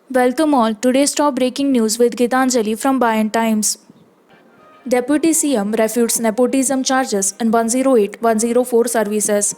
Welcome all. Today's top breaking news with Gitanjali from Bayan Times. Deputy CM refutes nepotism charges in 108-104 services.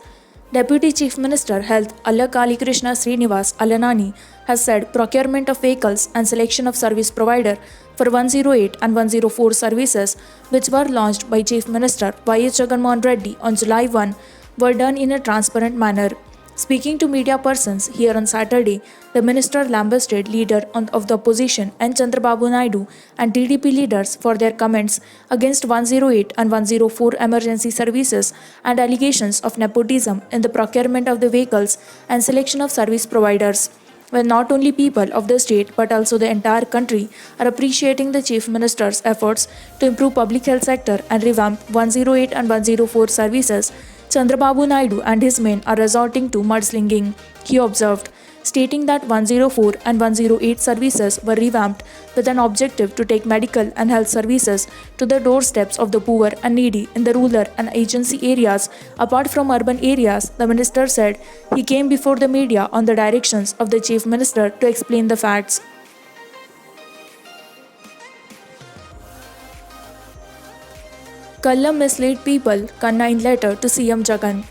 Deputy Chief Minister Health Allakali Krishna Srinivas Alanani has said procurement of vehicles and selection of service provider for 108 and 104 services, which were launched by Chief Minister Y.S. Jagannath Reddy on July 1, were done in a transparent manner. Speaking to media persons here on Saturday, the minister lambasted of the opposition N. Chandrababu Naidu and TDP leaders for their comments against 108 and 104 emergency services and allegations of nepotism in the procurement of the vehicles and selection of service providers. When not only people of the state but also the entire country are appreciating the Chief Minister's efforts to improve public health sector and revamp 108 and 104 services, Chandrababu Naidu and his men are resorting to mudslinging, he observed, stating that 104 and 108 services were revamped with an objective to take medical and health services to the doorsteps of the poor and needy in the rural and agency areas apart from urban areas. The minister said he came before the media on the directions of the Chief Minister to explain the facts. Kallam misled people, Kanna in letter to CM Jagan,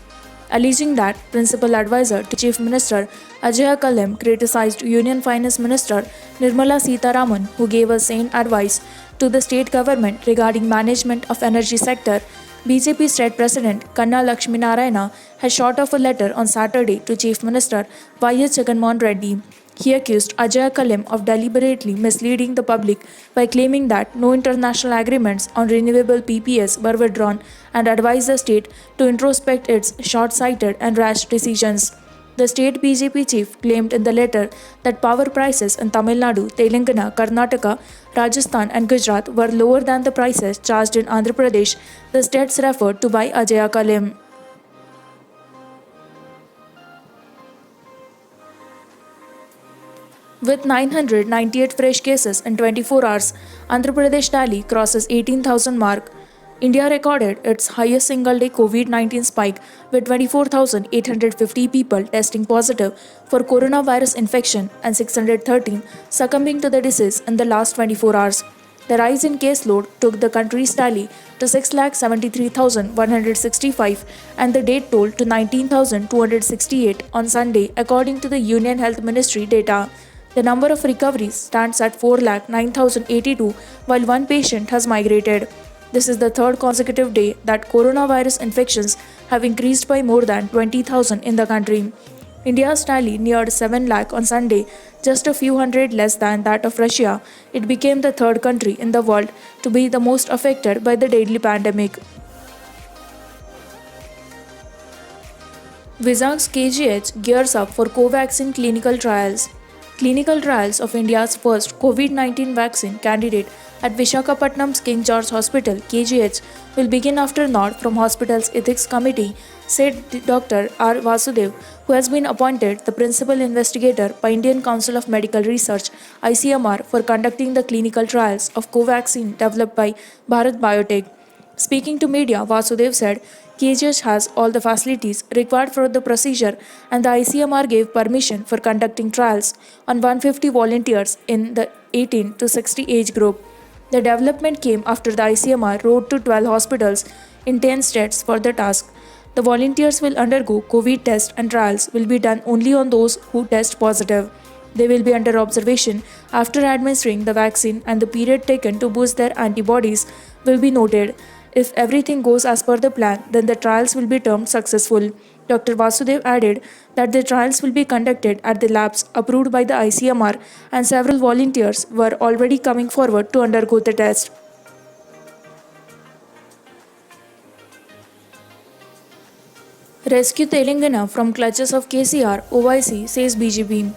alleging that Principal Advisor to Chief Minister Ajay Kallam criticized Union Finance Minister Nirmala Sitharaman, who gave a sane advice to the state government regarding management of energy sector. BJP State President Kanna Lakshmi Narayana has shot off a letter on Saturday to Chief Minister Y.S. Jagannath Reddy. He accused Ajay Kallam of deliberately misleading the public by claiming that no international agreements on renewable PPAs were withdrawn and advised the state to introspect its short-sighted and rash decisions. The state BJP chief claimed in the letter that power prices in Tamil Nadu, Telangana, Karnataka, Rajasthan and Gujarat were lower than the prices charged in Andhra Pradesh, the states referred to by Ajay Kallam. With 998 fresh cases in 24 hours, Andhra Pradesh tally crosses 18,000 mark. India recorded its highest single-day COVID-19 spike with 24,850 people testing positive for coronavirus infection and 613 succumbing to the disease in the last 24 hours. The rise in caseload took the country's tally to 6,73,165 and the death toll to 19,268 on Sunday, according to the Union Health Ministry data. The number of recoveries stands at 4,09,082, while one patient has migrated. This is the third consecutive day that coronavirus infections have increased by more than 20,000 in the country. India's tally neared 7 lakh on Sunday, just a few hundred less than that of Russia. It became the third country in the world to be the most affected by the deadly pandemic. Vizag's KGH gears up for Covaxin clinical trials. Clinical trials of India's first COVID-19 vaccine candidate at Visakhapatnam's King George Hospital (KGH) will begin after nod from hospital's ethics committee, said Dr. R. Vasudev, who has been appointed the principal investigator by Indian Council of Medical Research (ICMR) for conducting the clinical trials of Covaxin developed by Bharat Biotech. Speaking to media, Vasudev said KGH has all the facilities required for the procedure and the ICMR gave permission for conducting trials on 150 volunteers in the 18 to 60 age group. The development came after the ICMR wrote to 12 hospitals in 10 states for the task. The volunteers will undergo COVID test and trials will be done only on those who test positive. They will be under observation after administering the vaccine and the period taken to boost their antibodies will be noted. If everything goes as per the plan, then the trials will be termed successful. Dr. Vasudev added that the trials will be conducted at the labs approved by the ICMR and several volunteers were already coming forward to undergo the test. Rescue Telangana from clutches of KCR, OIC, says BJP.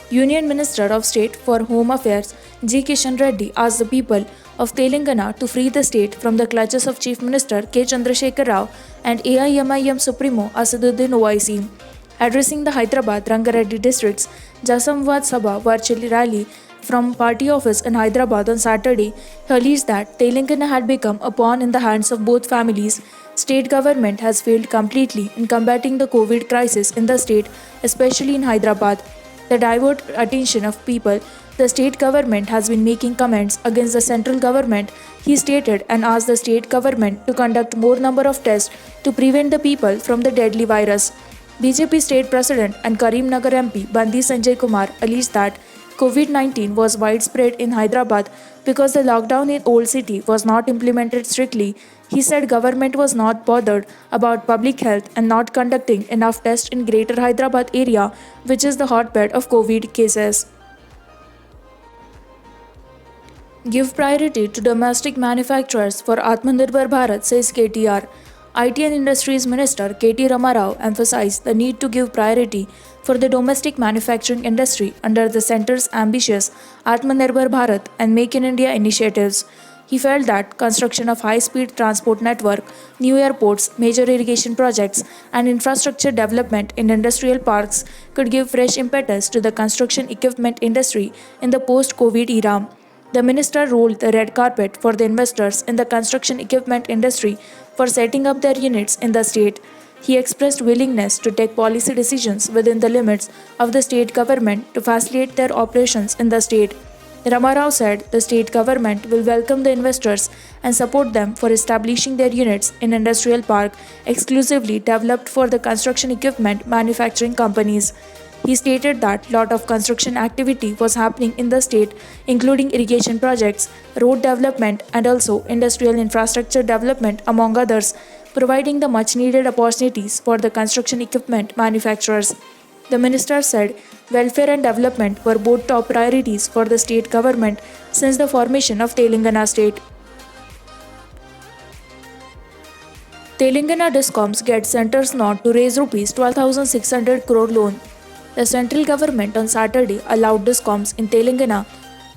Union Minister of State for Home Affairs G. Kishan Reddy asked the people of Telangana to free the state from the clutches of Chief Minister K. Chandrasekhar Rao and AIMIM Supremo Asaduddin Owaisi. Addressing the Hyderabad Rangareddy district's Jasamvad Sabha virtual rally from party office in Hyderabad on Saturday, he alleged that Telangana had become a pawn in the hands of both families. State government has failed completely in combating the COVID crisis in the state, especially in Hyderabad. The divert attention of people, the state government has been making comments against the central government, he stated, and asked the state government to conduct more number of tests to prevent the people from the deadly virus. BJP State President and Karimnagar MP Bandi Sanjay Kumar alleged that COVID-19 was widespread in Hyderabad because the lockdown in Old City was not implemented strictly. He said government was not bothered about public health and not conducting enough tests in Greater Hyderabad area, which is the hotbed of COVID cases. Give priority to domestic manufacturers for Atmanirbhar Bharat, says KTR. IT and Industries Minister KT Ramarao emphasized the need to give priority for the domestic manufacturing industry under the centre's ambitious Atmanirbhar Bharat and Make in India initiatives. He felt that construction of high-speed transport network, new airports, major irrigation projects, and infrastructure development in industrial parks could give fresh impetus to the construction equipment industry in the post-COVID era. The minister rolled the red carpet for the investors in the construction equipment industry for setting up their units in the state. He expressed willingness to take policy decisions within the limits of the state government to facilitate their operations in the state. Ramarao said the state government will welcome the investors and support them for establishing their units in industrial park exclusively developed for the construction equipment manufacturing companies. He stated that lot of construction activity was happening in the state, including irrigation projects, road development, and also industrial infrastructure development, among others, providing the much needed opportunities for the construction equipment manufacturers. The minister said welfare and development were both top priorities for the state government since the formation of Telangana state. Telangana Discoms gets centre's nod to raise Rs 12,600 crore loan. The central government on Saturday allowed Discoms in Telangana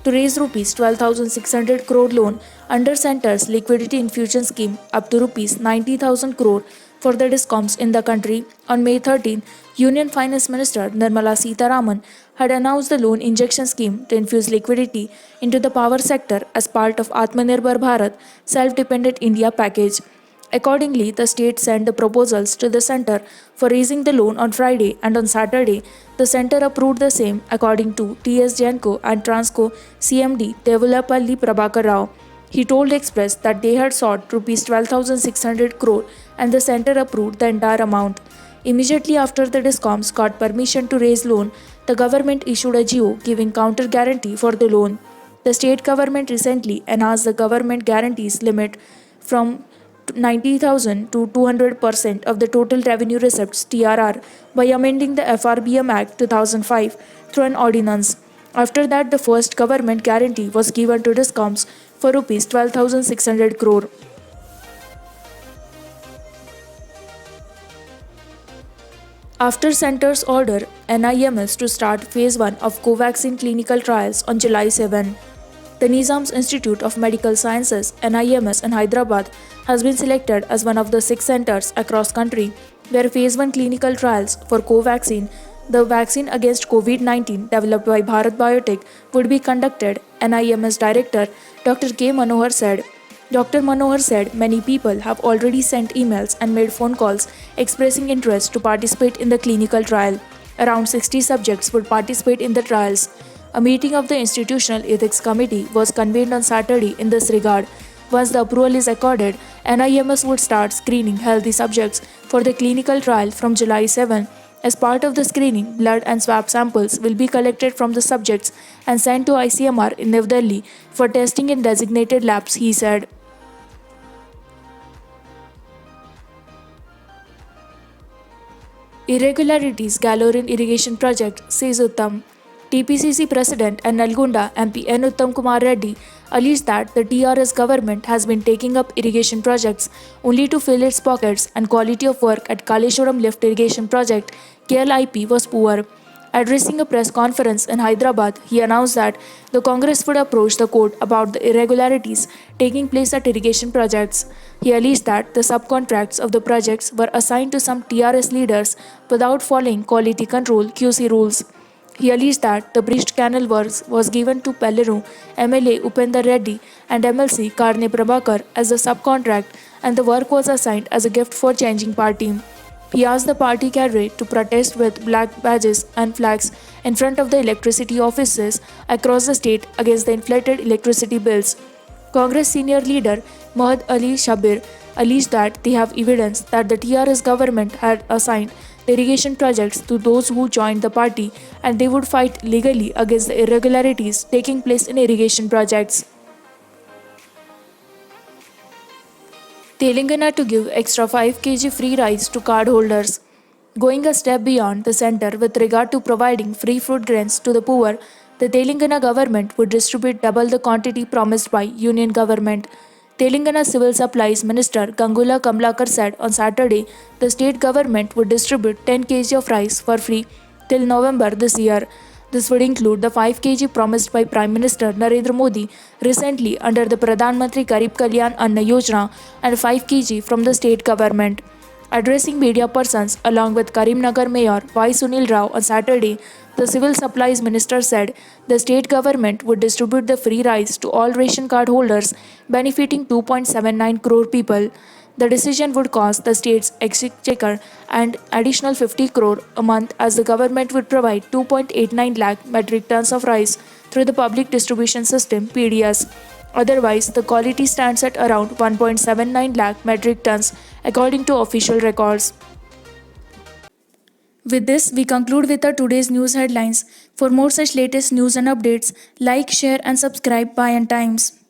to raise Rs 12,600 crore loan under centre's liquidity infusion scheme up to Rs 90,000 crore for the Discoms in the country. On May 13, Union Finance Minister Nirmala Sitharaman had announced the loan injection scheme to infuse liquidity into the power sector as part of Atmanirbhar Bharat Self-Dependent India package. Accordingly, the state sent the proposals to the centre for raising the loan on Friday, and on Saturday, the centre approved the same, according to TS Genco and Transco CMD Devulapalli Prabhakar Rao. He told Express that they had sought Rs 12,600 crore and the centre approved the entire amount. Immediately after the Discoms got permission to raise loan, the government issued a GO giving counter guarantee for the loan. The state government recently enhanced the government guarantees limit from 90,000 to 200% of the total revenue receipts (TRR) by amending the FRBM Act 2005 through an ordinance. After that, the first government guarantee was given to Discoms for Rs 12,600 crore. After centre's order NIMS to start phase 1 of Covaxin clinical trials on July 7, the Nizam's Institute of Medical Sciences (NIMS) in Hyderabad has been selected as one of the 6 centers across country where phase 1 clinical trials for Covaxin, the vaccine against COVID-19 developed by Bharat Biotech, would be conducted, NIMS Director Dr. K. Manohar said. Dr. Manohar said many people have already sent emails and made phone calls expressing interest to participate in the clinical trial. Around 60 subjects would participate in the trials. A meeting of the Institutional Ethics Committee was convened on Saturday in this regard. Once the approval is accorded, NIMS would start screening healthy subjects for the clinical trial from July 7. As part of the screening, blood and swab samples will be collected from the subjects and sent to ICMR in New Delhi for testing in designated labs, he said. Irregularities galore in irrigation project, says Uttam. TPCC President and Nalgonda MP N. Uttam Kumar Reddy alleged that the TRS government has been taking up irrigation projects only to fill its pockets and quality of work at Kaleshwaram Lift Irrigation Project KLIP was poor. Addressing a press conference in Hyderabad, he announced that the Congress would approach the court about the irregularities taking place at irrigation projects. He alleged that the subcontracts of the projects were assigned to some TRS leaders without following quality control QC rules. He alleged that the breached canal works was given to Pelleru, MLA Upendar Reddy and MLC Karne Prabhakar as a subcontract, and the work was assigned as a gift for changing party. He asked the party cadre to protest with black badges and flags in front of the electricity offices across the state against the inflated electricity bills. Congress senior leader Mohd Ali Shabir alleged that they have evidence that the TRS government had assigned the irrigation projects to those who joined the party and they would fight legally against the irregularities taking place in irrigation projects. Telangana to give extra 5 kg free rice to card holders. Going a step beyond the center with regard to providing free food grains to the poor, the Telangana government would distribute double the quantity promised by Union government. Telangana Civil Supplies Minister Gangula Kamlakar said on Saturday the state government would distribute 10 kg of rice for free till November this year. This would include the 5 kg promised by Prime Minister Narendra Modi recently under the Pradhan Mantri Garib Kalyan Anna Yojana and 5 kg from the state government. Addressing media persons along with Karimnagar Mayor Y. Sunil Rao on Saturday, the Civil Supplies Minister said the state government would distribute the free rice to all ration card holders, benefiting 2.79 crore people. The decision would cost the state's exchequer an additional 50 crore a month as the government would provide 2.89 lakh metric tons of rice through the public distribution system PDS. Otherwise, the quality stands at around 1.79 lakh metric tons according to official records. With this, we conclude with our today's news headlines. For more such latest news and updates, like, share and subscribe By and Times.